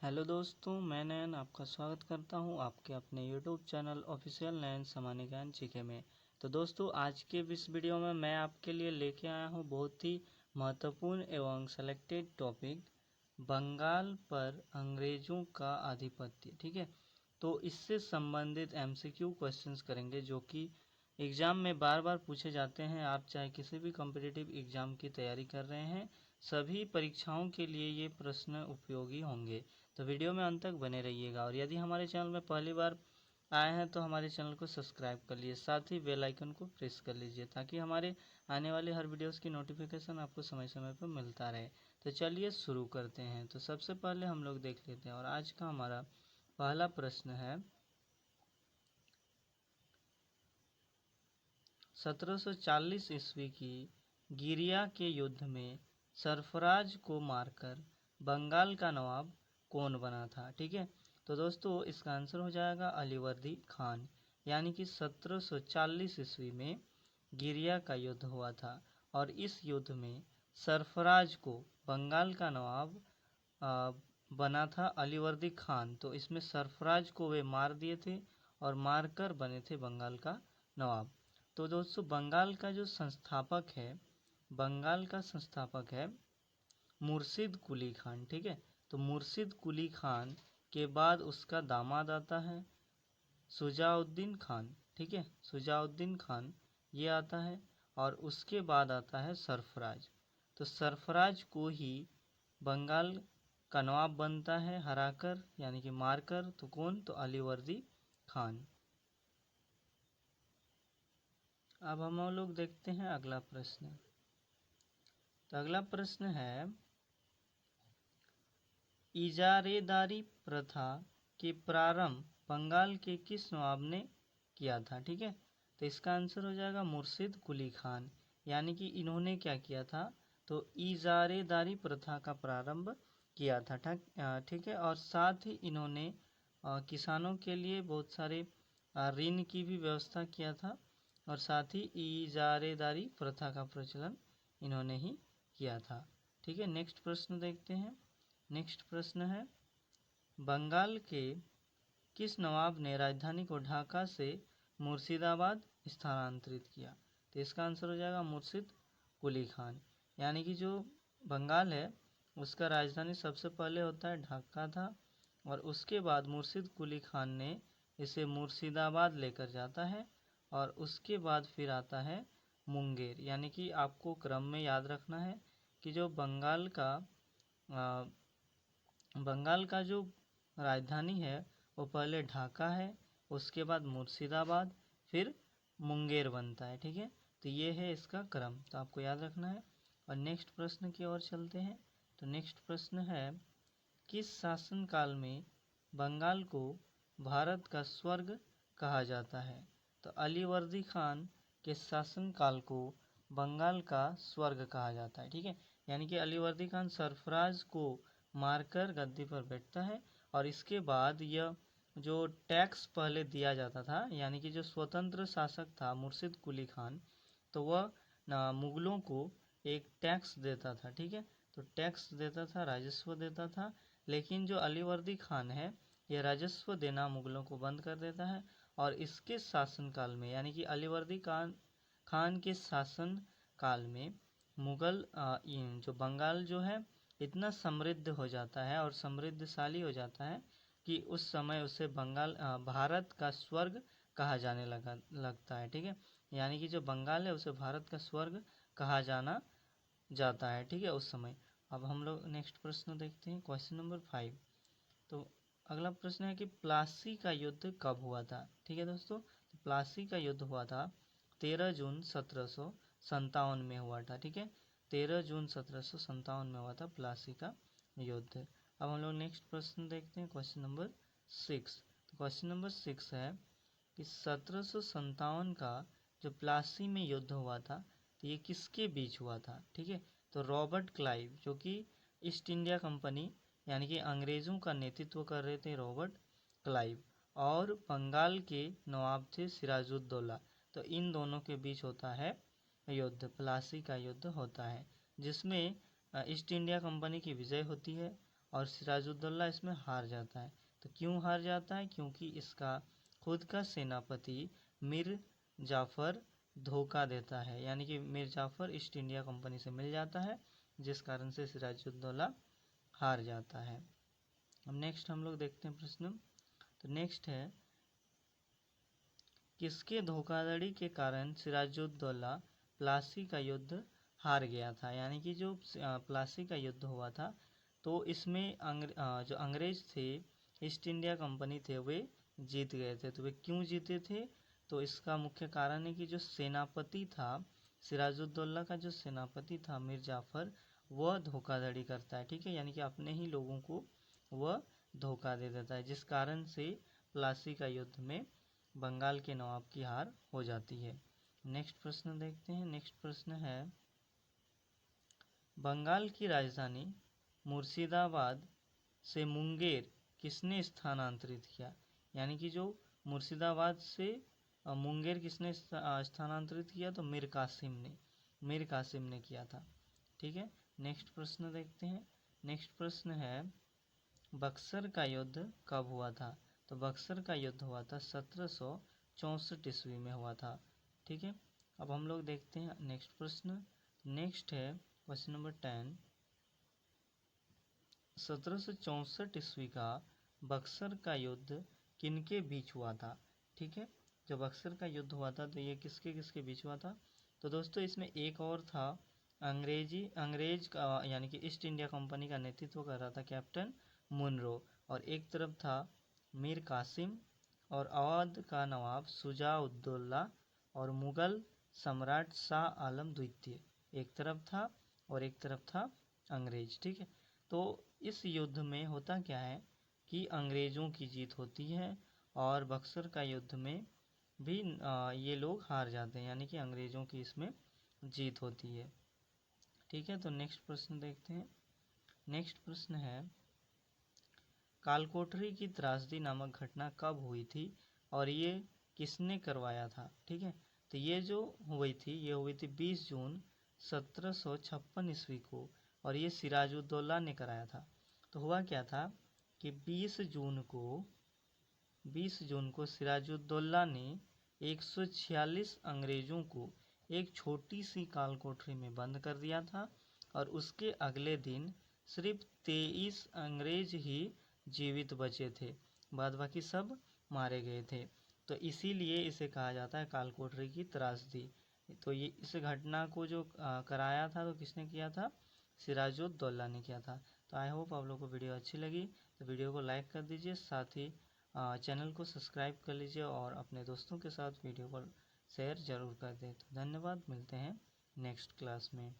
Hello दोस्तों, मैं नयन आपका स्वागत करता हूं आपके अपने यूट्यूब चैनल ऑफिशियल नयन सामान्य ज्ञान जीके में। तो दोस्तों, आज के इस वीडियो में मैं आपके लिए लेके आया हूं बहुत ही महत्वपूर्ण एवं सेलेक्टेड टॉपिक, बंगाल पर अंग्रेज़ों का आधिपत्य। ठीक है, तो इससे संबंधित एमसीक्यू क्वेश्चंस करेंगे जो कि एग्ज़ाम में बार बार पूछे जाते हैं। आप चाहे किसी भी कॉम्पिटिटिव एग्ज़ाम की तैयारी कर रहे हैं, सभी परीक्षाओं के लिए ये प्रश्न उपयोगी होंगे। तो वीडियो में अंत तक बने रहिएगा और यदि हमारे चैनल में पहली बार आए हैं तो हमारे चैनल को सब्सक्राइब कर लीजिए, साथ ही बेल आइकन को प्रेस कर लीजिए ताकि हमारे आने वाले हर वीडियोस की नोटिफिकेशन आपको समय समय पर मिलता रहे। तो चलिए शुरू करते हैं। तो सबसे पहले हम लोग देख लेते हैं और आज का हमारा पहला प्रश्न है, 1740 ईस्वी की गिरिया के युद्ध में सरफराज को मारकर बंगाल का नवाब कौन बना था। ठीक है, तो दोस्तों इसका आंसर हो जाएगा अलीवर्दी खान। यानी कि 1740 ईस्वी में गिरिया का युद्ध हुआ था और इस युद्ध में सरफराज को बंगाल का नवाब बना था अलीवर्दी खान। तो इसमें सरफराज को वे मार दिए थे और मारकर बने थे बंगाल का नवाब। तो दोस्तों बंगाल का जो संस्थापक है, बंगाल का संस्थापक है मुर्शिद कुली खान। ठीक है, तो मुर्शिद कुली खान के बाद उसका दामाद आता है शुजाउद्दीन खान। ठीक है, शुजाउद्दीन खान ये आता है और उसके बाद आता है सरफराज। तो सरफराज को ही बंगाल का नवाब बनता है हराकर, यानी कि मारकर। तो कौन? तो अलीवर्दी खान। अब हम लोग देखते हैं अगला प्रश्न। तो अगला प्रश्न है, इजारेदारी प्रथा के प्रारंभ बंगाल के किस नवाब ने किया था। ठीक है, तो इसका आंसर हो जाएगा मुर्शिद कुली खान। यानी कि इन्होंने क्या किया था, तो इजारेदारी प्रथा का प्रारंभ किया था। ठीक है, और साथ ही इन्होंने किसानों के लिए बहुत सारे ऋण की भी व्यवस्था किया था और साथ ही इजारेदारी प्रथा का प्रचलन इन्होंने ही किया था। ठीक है, नेक्स्ट प्रश्न देखते हैं। नेक्स्ट प्रश्न है, बंगाल के किस नवाब ने राजधानी को ढाका से मुर्शिदाबाद स्थानांतरित किया। तो इसका आंसर हो जाएगा मुर्शिद कुली खान। यानी कि जो बंगाल है उसका राजधानी सबसे पहले होता है ढाका था और उसके बाद मुर्शिद कुली खान ने इसे मुर्शिदाबाद लेकर जाता है और उसके बाद फिर आता है मुंगेर। यानी कि आपको क्रम में याद रखना है कि जो बंगाल का जो राजधानी है वो पहले ढाका है, उसके बाद मुर्शिदाबाद, फिर मुंगेर बनता है। ठीक है, तो ये है इसका क्रम, तो आपको याद रखना है। और नेक्स्ट प्रश्न की ओर चलते हैं। तो नेक्स्ट प्रश्न है, किस शासनकाल में बंगाल को भारत का स्वर्ग कहा जाता है। तो अलीवर्दी खान के शासनकाल को बंगाल का स्वर्ग कहा जाता है। ठीक है, यानी कि अलीवर्दी खान सरफराज को मारकर गद्दी पर बैठता है और इसके बाद यह जो टैक्स पहले दिया जाता था, यानी कि जो स्वतंत्र शासक था मुर्शिद कुली खान, तो वह मुगलों को एक टैक्स देता था। ठीक है, तो टैक्स देता था, राजस्व देता था। लेकिन जो अलीवर्दी खान है ये राजस्व देना मुगलों को बंद कर देता है और इसके शासनकाल में, यानी कि अलीवर्दी खान के शासन काल में मुगल जो बंगाल जो है इतना समृद्ध हो जाता है और समृद्धशाली हो जाता है कि उस समय उसे बंगाल भारत का स्वर्ग कहा जाने लगता है। ठीक है, यानी कि जो बंगाल है उसे भारत का स्वर्ग कहा जाता है। ठीक है, उस समय। अब हम लोग नेक्स्ट प्रश्न देखते हैं, क्वेश्चन नंबर 5। तो अगला प्रश्न है कि प्लासी का युद्ध कब हुआ था। ठीक है दोस्तों, तो प्लासी का युद्ध हुआ था 13 जून 1757 में हुआ था। ठीक है, 13 जून 1757 में हुआ था प्लासी का युद्ध। अब हम लोग नेक्स्ट प्रश्न देखते हैं, क्वेश्चन नंबर 6। तो क्वेश्चन नंबर 6 है कि 1757 का जो प्लासी में युद्ध हुआ था तो ये किसके बीच हुआ था। ठीक है, तो रॉबर्ट क्लाइव, जो कि ईस्ट इंडिया कंपनी यानी कि अंग्रेज़ों का नेतृत्व कर रहे थे, रॉबर्ट क्लाइव, और बंगाल के नवाब थे सिराजुद्दौला। तो इन दोनों के बीच होता है युद्ध, प्लासी का युद्ध होता है, जिसमें ईस्ट इंडिया कंपनी की विजय होती है और सिराजुद्दौला इसमें हार जाता है। तो क्यों हार जाता है? क्योंकि इसका खुद का सेनापति मीर जाफ़र धोखा देता है, यानी कि Mir Jafar east India company से मिल जाता है, जिस कारण से सिराजुद्दौला हार जाता है। अब नेक्स्ट हम लोग देखते हैं प्रश्न। तो नेक्स्ट है, किसके धोखाधड़ी के कारण सिराजुद्दौला प्लासी का युद्ध हार गया था? यानी कि जो प्लासी का युद्ध हुआ था, तो इसमें जो अंग्रेज थे, ईस्ट इंडिया कंपनी थे, वे जीत गए थे। तो वे क्यों जीते थे? तो इसका मुख्य कारण है कि जो सेनापति था, सिराजुद्दौला का जो सेनापति था मीर जाफ़र, वह धोखाधड़ी करता है, ठीक है, यानी कि अपने ही लोगों को वह धोखा दे देता है, जिस कारण से प्लासी का युद्ध में बंगाल के नवाब की हार हो जाती है। नेक्स्ट प्रश्न देखते हैं। नेक्स्ट प्रश्न है, बंगाल की राजधानी मुर्शिदाबाद से मुंगेर किसने स्थानांतरित किया? यानी कि जो मुर्शिदाबाद से मुंगेर किसने स्थानांतरित किया? तो मीर कासिम ने किया था, ठीक है। नेक्स्ट प्रश्न देखते हैं। नेक्स्ट प्रश्न है, बक्सर का युद्ध कब हुआ था? तो बक्सर का युद्ध हुआ था 1764 ईस्वी में हुआ था, ठीक है। अब हम लोग देखते हैं नेक्स्ट प्रश्न। नेक्स्ट है क्वेश्चन नंबर 10। 1764 ईस्वी का बक्सर का युद्ध किनके बीच हुआ था? ठीक है, जब बक्सर का युद्ध हुआ था तो ये किसके किसके बीच हुआ था? तो दोस्तों इसमें एक और था, अंग्रेज का यानी कि ईस्ट इंडिया कंपनी का नेतृत्व कर रहा था कैप्टन मुनरो, और एक तरफ था मीर कासिम और अवध का नवाब शुजा-उद-दौला और मुगल सम्राट शाह आलम द्वितीय, एक तरफ था और एक तरफ था अंग्रेज, ठीक है। तो इस युद्ध में होता क्या है कि अंग्रेज़ों की जीत होती है, और बक्सर का युद्ध में भी ये लोग हार जाते हैं, यानी कि अंग्रेज़ों की इसमें जीत होती है, ठीक है। तो नेक्स्ट प्रश्न देखते हैं। नेक्स्ट प्रश्न है, कालकोठरी की त्रासदी नामक घटना कब हुई थी और ये किसने करवाया था? ठीक है, तो ये जो हुई थी, ये हुई थी 20 जून 1756 ईस्वी को, और ये सिराजुद्दौला ने कराया था। तो हुआ क्या था कि 20 जून को सिराजुद्दौला ने 146 अंग्रेज़ों को एक छोटी सी कालकोठरी में बंद कर दिया था, और उसके अगले दिन सिर्फ 23 अंग्रेज ही जीवित बचे थे, बाद बाकी सब मारे गए थे। तो इसीलिए इसे कहा जाता है कालकोठरी की त्रासदी। तो ये इस घटना को जो कराया था, तो किसने किया था? सिराजुद्दौला ने किया था। तो आई होप आप लोगों को वीडियो अच्छी लगी, तो वीडियो को लाइक कर दीजिए, साथ ही चैनल को सब्सक्राइब कर लीजिए और अपने दोस्तों के साथ वीडियो को शेयर ज़रूर कर दें। तो धन्यवाद, मिलते हैं नेक्स्ट क्लास में।